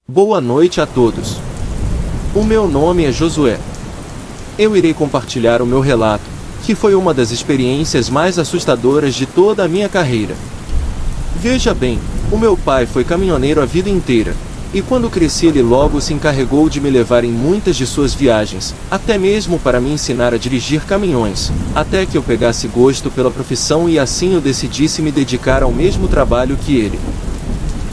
Boa noite a todos. O meu nome é Josué. Eu irei compartilhar o meu relato, que foi uma das experiências mais assustadoras de toda a minha carreira. Veja bem, o meu pai foi caminhoneiro a vida inteira, e quando cresci ele logo se encarregou de me levar em muitas de suas viagens, até mesmo para me ensinar a dirigir caminhões, até que eu pegasse gosto pela profissão e assim eu decidisse me dedicar ao mesmo trabalho que ele.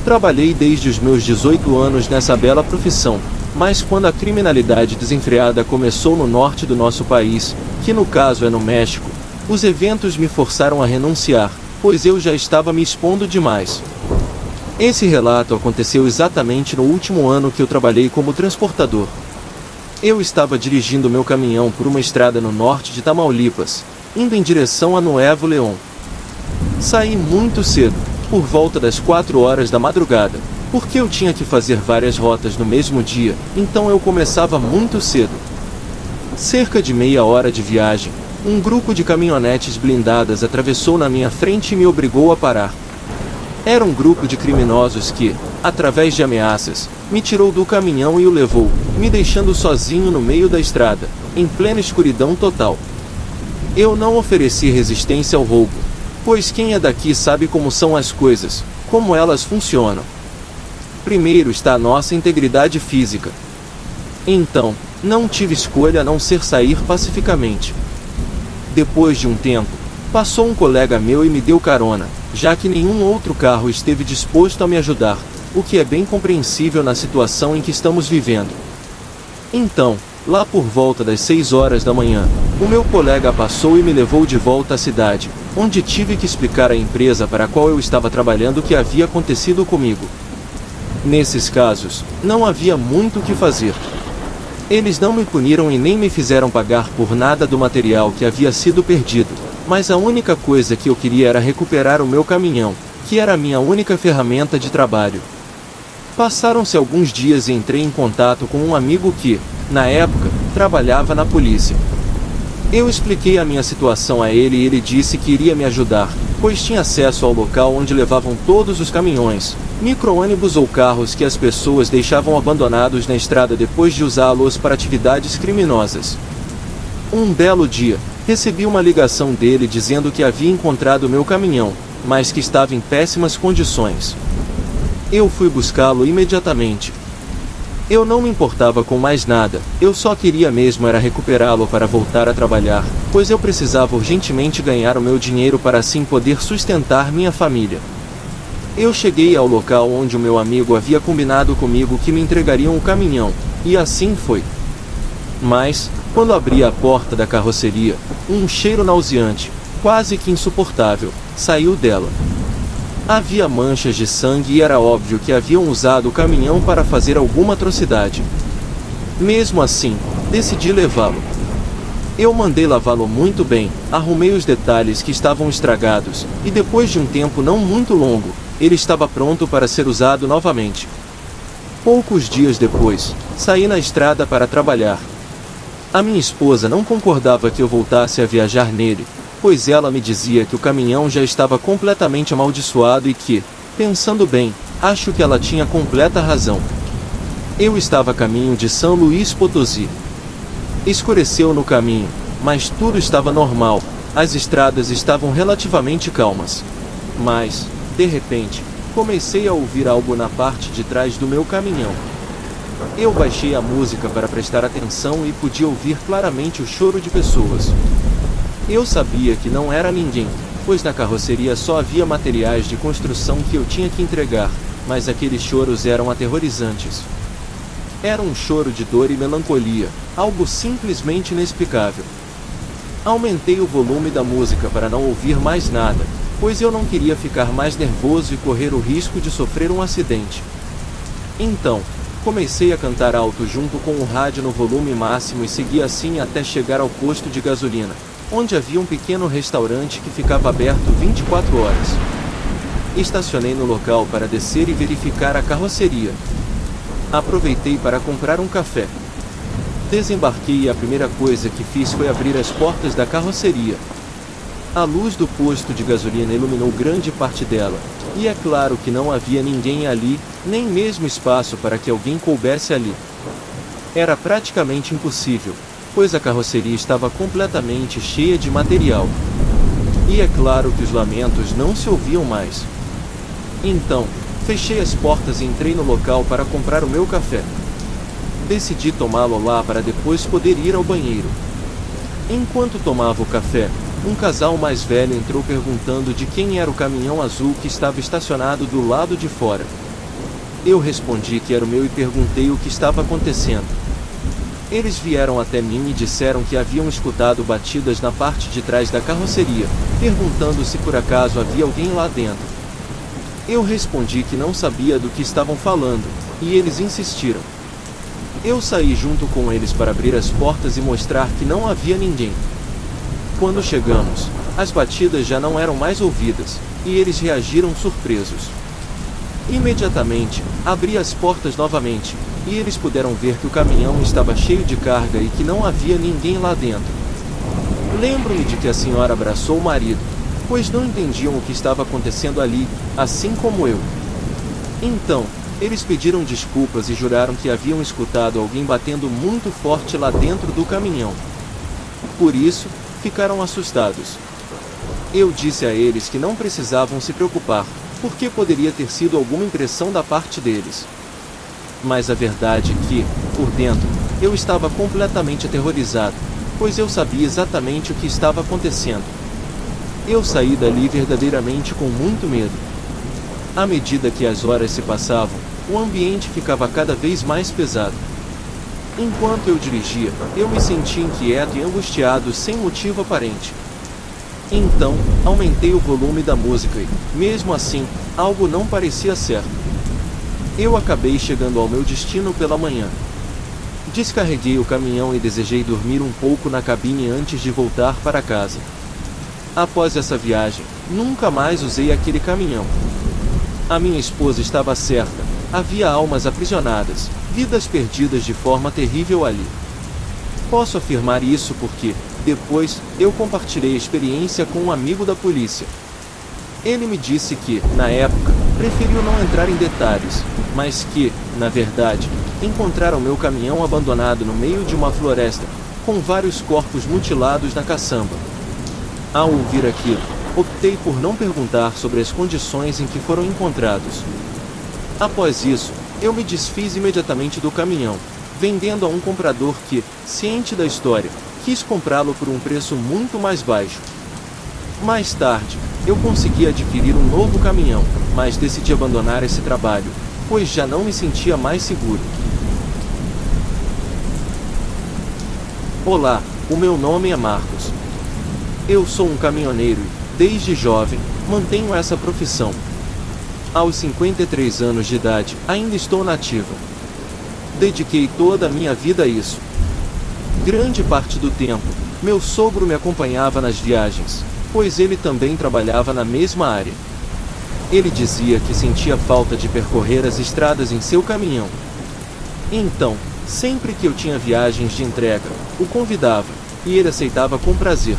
Trabalhei desde os meus 18 anos nessa bela profissão, mas quando a criminalidade desenfreada começou no norte do nosso país, que no caso é no México, os eventos me forçaram a renunciar, pois eu já estava me expondo demais. Esse relato aconteceu exatamente no último ano que eu trabalhei como transportador. Eu estava dirigindo meu caminhão por uma estrada no norte de Tamaulipas, indo em direção a Nuevo León. Saí muito cedo, por volta das 4 horas da madrugada, porque eu tinha que fazer várias rotas no mesmo dia, então eu começava muito cedo. Cerca de meia hora de viagem, um grupo de caminhonetes blindadas atravessou na minha frente e me obrigou a parar. Era um grupo de criminosos que, através de ameaças, me tirou do caminhão e o levou, me deixando sozinho no meio da estrada, em plena escuridão total. Eu não ofereci resistência ao roubo, pois quem é daqui sabe como são as coisas, como elas funcionam. Primeiro está a nossa integridade física. Então, não tive escolha a não ser sair pacificamente. Depois de um tempo, passou um colega meu e me deu carona, já que nenhum outro carro esteve disposto a me ajudar, o que é bem compreensível na situação em que estamos vivendo. Então, lá por volta das 6 horas da manhã, o meu colega passou e me levou de volta à cidade, onde tive que explicar à empresa para a qual eu estava trabalhando o que havia acontecido comigo. Nesses casos, não havia muito o que fazer. Eles não me puniram e nem me fizeram pagar por nada do material que havia sido perdido, mas a única coisa que eu queria era recuperar o meu caminhão, que era a minha única ferramenta de trabalho. Passaram-se alguns dias e entrei em contato com um amigo que, na época, trabalhava na polícia. Eu expliquei a minha situação a ele e ele disse que iria me ajudar, pois tinha acesso ao local onde levavam todos os caminhões, micro-ônibus ou carros que as pessoas deixavam abandonados na estrada depois de usá-los para atividades criminosas. Um belo dia, recebi uma ligação dele dizendo que havia encontrado meu caminhão, mas que estava em péssimas condições. Eu fui buscá-lo imediatamente. Eu não me importava com mais nada, eu só queria mesmo era recuperá-lo para voltar a trabalhar, pois eu precisava urgentemente ganhar o meu dinheiro para assim poder sustentar minha família. Eu cheguei ao local onde o meu amigo havia combinado comigo que me entregariam o caminhão, e assim foi. Mas, quando abri a porta da carroceria, um cheiro nauseante, quase que insuportável, saiu dela. Havia manchas de sangue e era óbvio que haviam usado o caminhão para fazer alguma atrocidade. Mesmo assim, decidi levá-lo. Eu mandei lavá-lo muito bem, arrumei os detalhes que estavam estragados, e depois de um tempo não muito longo, ele estava pronto para ser usado novamente. Poucos dias depois, saí na estrada para trabalhar. A minha esposa não concordava que eu voltasse a viajar nele, pois ela me dizia que o caminhão já estava completamente amaldiçoado e que, pensando bem, acho que ela tinha completa razão. Eu estava a caminho de São Luís Potosí. Escureceu no caminho, mas tudo estava normal, as estradas estavam relativamente calmas. Mas, de repente, comecei a ouvir algo na parte de trás do meu caminhão. Eu baixei a música para prestar atenção e podia ouvir claramente o choro de pessoas. Eu sabia que não era ninguém, pois na carroceria só havia materiais de construção que eu tinha que entregar, mas aqueles choros eram aterrorizantes. Era um choro de dor e melancolia, algo simplesmente inexplicável. Aumentei o volume da música para não ouvir mais nada, pois eu não queria ficar mais nervoso e correr o risco de sofrer um acidente. Então, comecei a cantar alto junto com o rádio no volume máximo e segui assim até chegar ao posto de gasolina, onde havia um pequeno restaurante que ficava aberto 24 horas. Estacionei no local para descer e verificar a carroceria. Aproveitei para comprar um café. Desembarquei e a primeira coisa que fiz foi abrir as portas da carroceria. A luz do posto de gasolina iluminou grande parte dela, e é claro que não havia ninguém ali, nem mesmo espaço para que alguém coubesse ali. Era praticamente impossível, pois a carroceria estava completamente cheia de material. E é claro que os lamentos não se ouviam mais. Então, fechei as portas e entrei no local para comprar o meu café. Decidi tomá-lo lá para depois poder ir ao banheiro. Enquanto tomava o café, um casal mais velho entrou perguntando de quem era o caminhão azul que estava estacionado do lado de fora. Eu respondi que era o meu e perguntei o que estava acontecendo. Eles vieram até mim e disseram que haviam escutado batidas na parte de trás da carroceria, perguntando se por acaso havia alguém lá dentro. Eu respondi que não sabia do que estavam falando, e eles insistiram. Eu saí junto com eles para abrir as portas e mostrar que não havia ninguém. Quando chegamos, as batidas já não eram mais ouvidas, e eles reagiram surpresos. Imediatamente, abri as portas novamente, e eles puderam ver que o caminhão estava cheio de carga e que não havia ninguém lá dentro. Lembro-me de que a senhora abraçou o marido, pois não entendiam o que estava acontecendo ali, assim como eu. Então, eles pediram desculpas e juraram que haviam escutado alguém batendo muito forte lá dentro do caminhão. Por isso, ficaram assustados. Eu disse a eles que não precisavam se preocupar, porque poderia ter sido alguma impressão da parte deles. Mas a verdade é que, por dentro, eu estava completamente aterrorizado, pois eu sabia exatamente o que estava acontecendo. Eu saí dali verdadeiramente com muito medo. À medida que as horas se passavam, o ambiente ficava cada vez mais pesado. Enquanto eu dirigia, eu me sentia inquieto e angustiado sem motivo aparente. Então, aumentei o volume da música e, mesmo assim, algo não parecia certo. Eu acabei chegando ao meu destino pela manhã. Descarreguei o caminhão e desejei dormir um pouco na cabine antes de voltar para casa. Após essa viagem, nunca mais usei aquele caminhão. A minha esposa estava certa, havia almas aprisionadas, vidas perdidas de forma terrível ali. Posso afirmar isso porque, depois, eu compartilhei a experiência com um amigo da polícia. Ele me disse que, na época, preferiu não entrar em detalhes, mas que, na verdade, encontraram meu caminhão abandonado no meio de uma floresta, com vários corpos mutilados na caçamba. Ao ouvir aquilo, optei por não perguntar sobre as condições em que foram encontrados. Após isso, eu me desfiz imediatamente do caminhão, vendendo a um comprador que, ciente da história, quis comprá-lo por um preço muito mais baixo. Mais tarde, eu consegui adquirir um novo caminhão, mas decidi abandonar esse trabalho, pois já não me sentia mais seguro. Olá, o meu nome é Marcos. Eu sou um caminhoneiro e, desde jovem, mantenho essa profissão. Aos 53 anos de idade, ainda estou na ativa. Dediquei toda a minha vida a isso. Grande parte do tempo, meu sogro me acompanhava nas viagens, pois ele também trabalhava na mesma área. Ele dizia que sentia falta de percorrer as estradas em seu caminhão. Então, sempre que eu tinha viagens de entrega, o convidava, e ele aceitava com prazer.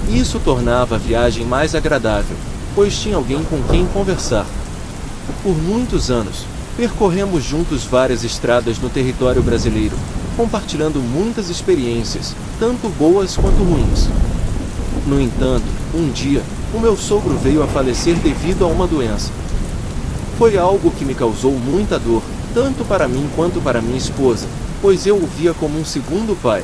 Isso tornava a viagem mais agradável, pois tinha alguém com quem conversar. Por muitos anos, percorremos juntos várias estradas no território brasileiro, compartilhando muitas experiências, tanto boas quanto ruins. No entanto, um dia, o meu sogro veio a falecer devido a uma doença. Foi algo que me causou muita dor, tanto para mim quanto para minha esposa, pois eu o via como um segundo pai.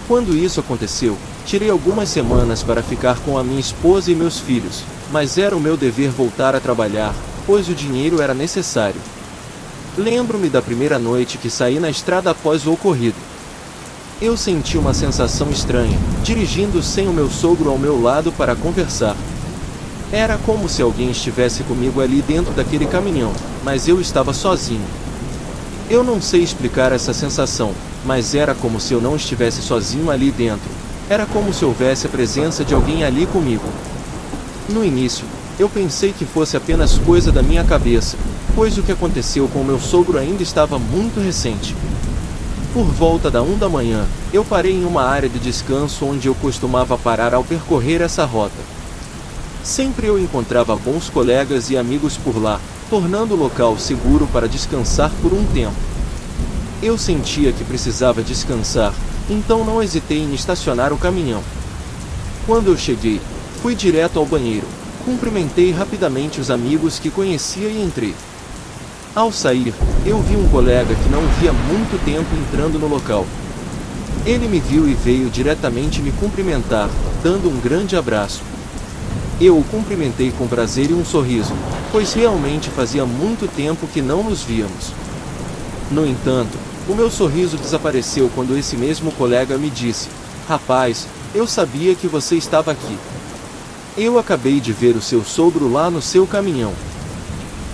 Quando isso aconteceu, tirei algumas semanas para ficar com a minha esposa e meus filhos, mas era o meu dever voltar a trabalhar, pois o dinheiro era necessário. Lembro-me da primeira noite que saí na estrada após o ocorrido. Eu senti uma sensação estranha, dirigindo sem o meu sogro ao meu lado para conversar. Era como se alguém estivesse comigo ali dentro daquele caminhão, mas eu estava sozinho. Eu não sei explicar essa sensação, mas era como se eu não estivesse sozinho ali dentro. Era como se houvesse a presença de alguém ali comigo. No início, eu pensei que fosse apenas coisa da minha cabeça, pois o que aconteceu com meu sogro ainda estava muito recente. Por volta da 1 da manhã, eu parei em uma área de descanso onde eu costumava parar ao percorrer essa rota. Sempre eu encontrava bons colegas e amigos por lá, tornando o local seguro para descansar por um tempo. Eu sentia que precisava descansar, então não hesitei em estacionar o caminhão. Quando eu cheguei, fui direto ao banheiro, cumprimentei rapidamente os amigos que conhecia e entrei. Ao sair, eu vi um colega que não via muito tempo entrando no local. Ele me viu e veio diretamente me cumprimentar, dando um grande abraço. Eu o cumprimentei com prazer e um sorriso, pois realmente fazia muito tempo que não nos víamos. No entanto, o meu sorriso desapareceu quando esse mesmo colega me disse: "Rapaz, eu sabia que você estava aqui. Eu acabei de ver o seu sogro lá no seu caminhão.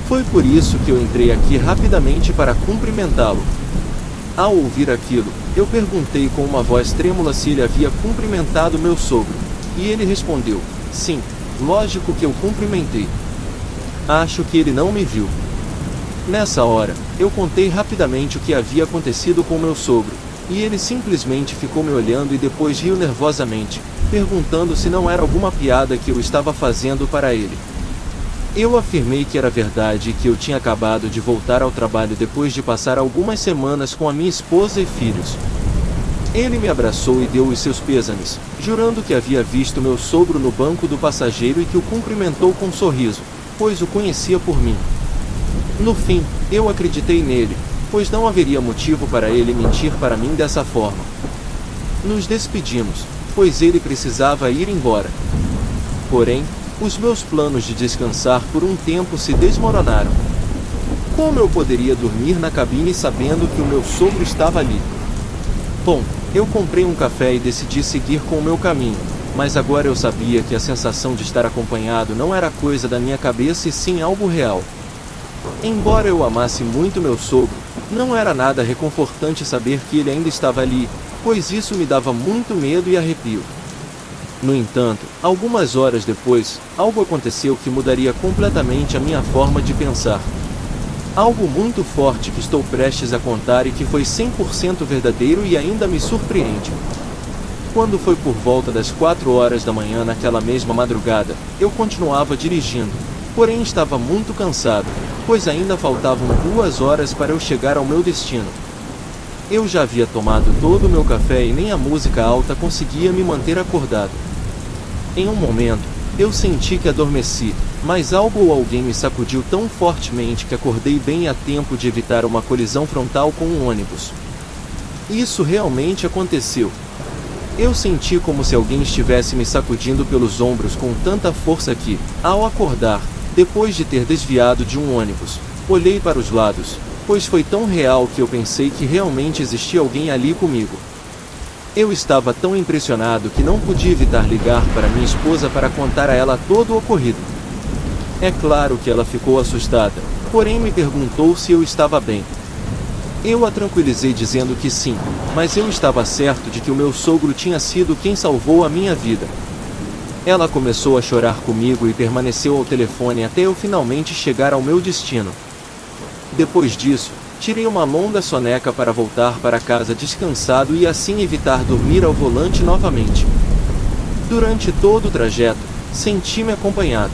Foi por isso que eu entrei aqui rapidamente para cumprimentá-lo." Ao ouvir aquilo, eu perguntei com uma voz trêmula se ele havia cumprimentado meu sogro, e ele respondeu: "Sim, lógico que eu cumprimentei. Acho que ele não me viu." Nessa hora, eu contei rapidamente o que havia acontecido com meu sogro, e ele simplesmente ficou me olhando e depois riu nervosamente, perguntando se não era alguma piada que eu estava fazendo para ele. Eu afirmei que era verdade e que eu tinha acabado de voltar ao trabalho depois de passar algumas semanas com a minha esposa e filhos. Ele me abraçou e deu os seus pêsames, jurando que havia visto meu sogro no banco do passageiro e que o cumprimentou com um sorriso, pois o conhecia por mim. No fim, eu acreditei nele, pois não haveria motivo para ele mentir para mim dessa forma. Nos despedimos, pois ele precisava ir embora. Porém, os meus planos de descansar por um tempo se desmoronaram. Como eu poderia dormir na cabine sabendo que o meu sogro estava ali? Bom, eu comprei um café e decidi seguir com o meu caminho, mas agora eu sabia que a sensação de estar acompanhado não era coisa da minha cabeça e sim algo real. Embora eu amasse muito meu sogro, não era nada reconfortante saber que ele ainda estava ali, pois isso me dava muito medo e arrepio. No entanto, algumas horas depois, algo aconteceu que mudaria completamente a minha forma de pensar. Algo muito forte que estou prestes a contar e que foi 100% verdadeiro e ainda me surpreende. Quando foi por volta das 4 horas da manhã naquela mesma madrugada, eu continuava dirigindo, porém estava muito cansado, pois ainda faltavam 2 horas para eu chegar ao meu destino. Eu já havia tomado todo o meu café e nem a música alta conseguia me manter acordado. Em um momento, eu senti que adormeci, mas algo ou alguém me sacudiu tão fortemente que acordei bem a tempo de evitar uma colisão frontal com um ônibus. Isso realmente aconteceu. Eu senti como se alguém estivesse me sacudindo pelos ombros com tanta força que, ao acordar, depois de ter desviado de um ônibus, olhei para os lados, pois foi tão real que eu pensei que realmente existia alguém ali comigo. Eu estava tão impressionado que não podia evitar ligar para minha esposa para contar a ela todo o ocorrido. É claro que ela ficou assustada, porém me perguntou se eu estava bem. Eu a tranquilizei dizendo que sim, mas eu estava certo de que o meu sogro tinha sido quem salvou a minha vida. Ela começou a chorar comigo e permaneceu ao telefone até eu finalmente chegar ao meu destino. Depois disso, tirei uma longa soneca para voltar para casa descansado e assim evitar dormir ao volante novamente. Durante todo o trajeto, senti-me acompanhado.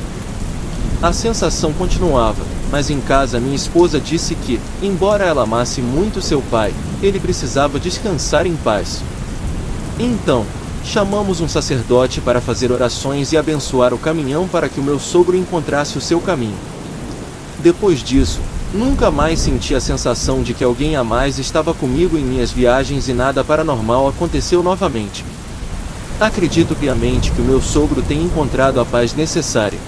A sensação continuava, mas em casa minha esposa disse que, embora ela amasse muito seu pai, ele precisava descansar em paz. Então, chamamos um sacerdote para fazer orações e abençoar o caminhão para que o meu sogro encontrasse o seu caminho. Depois disso, nunca mais senti a sensação de que alguém a mais estava comigo em minhas viagens e nada paranormal aconteceu novamente. Acredito piamente que o meu sogro tenha encontrado a paz necessária.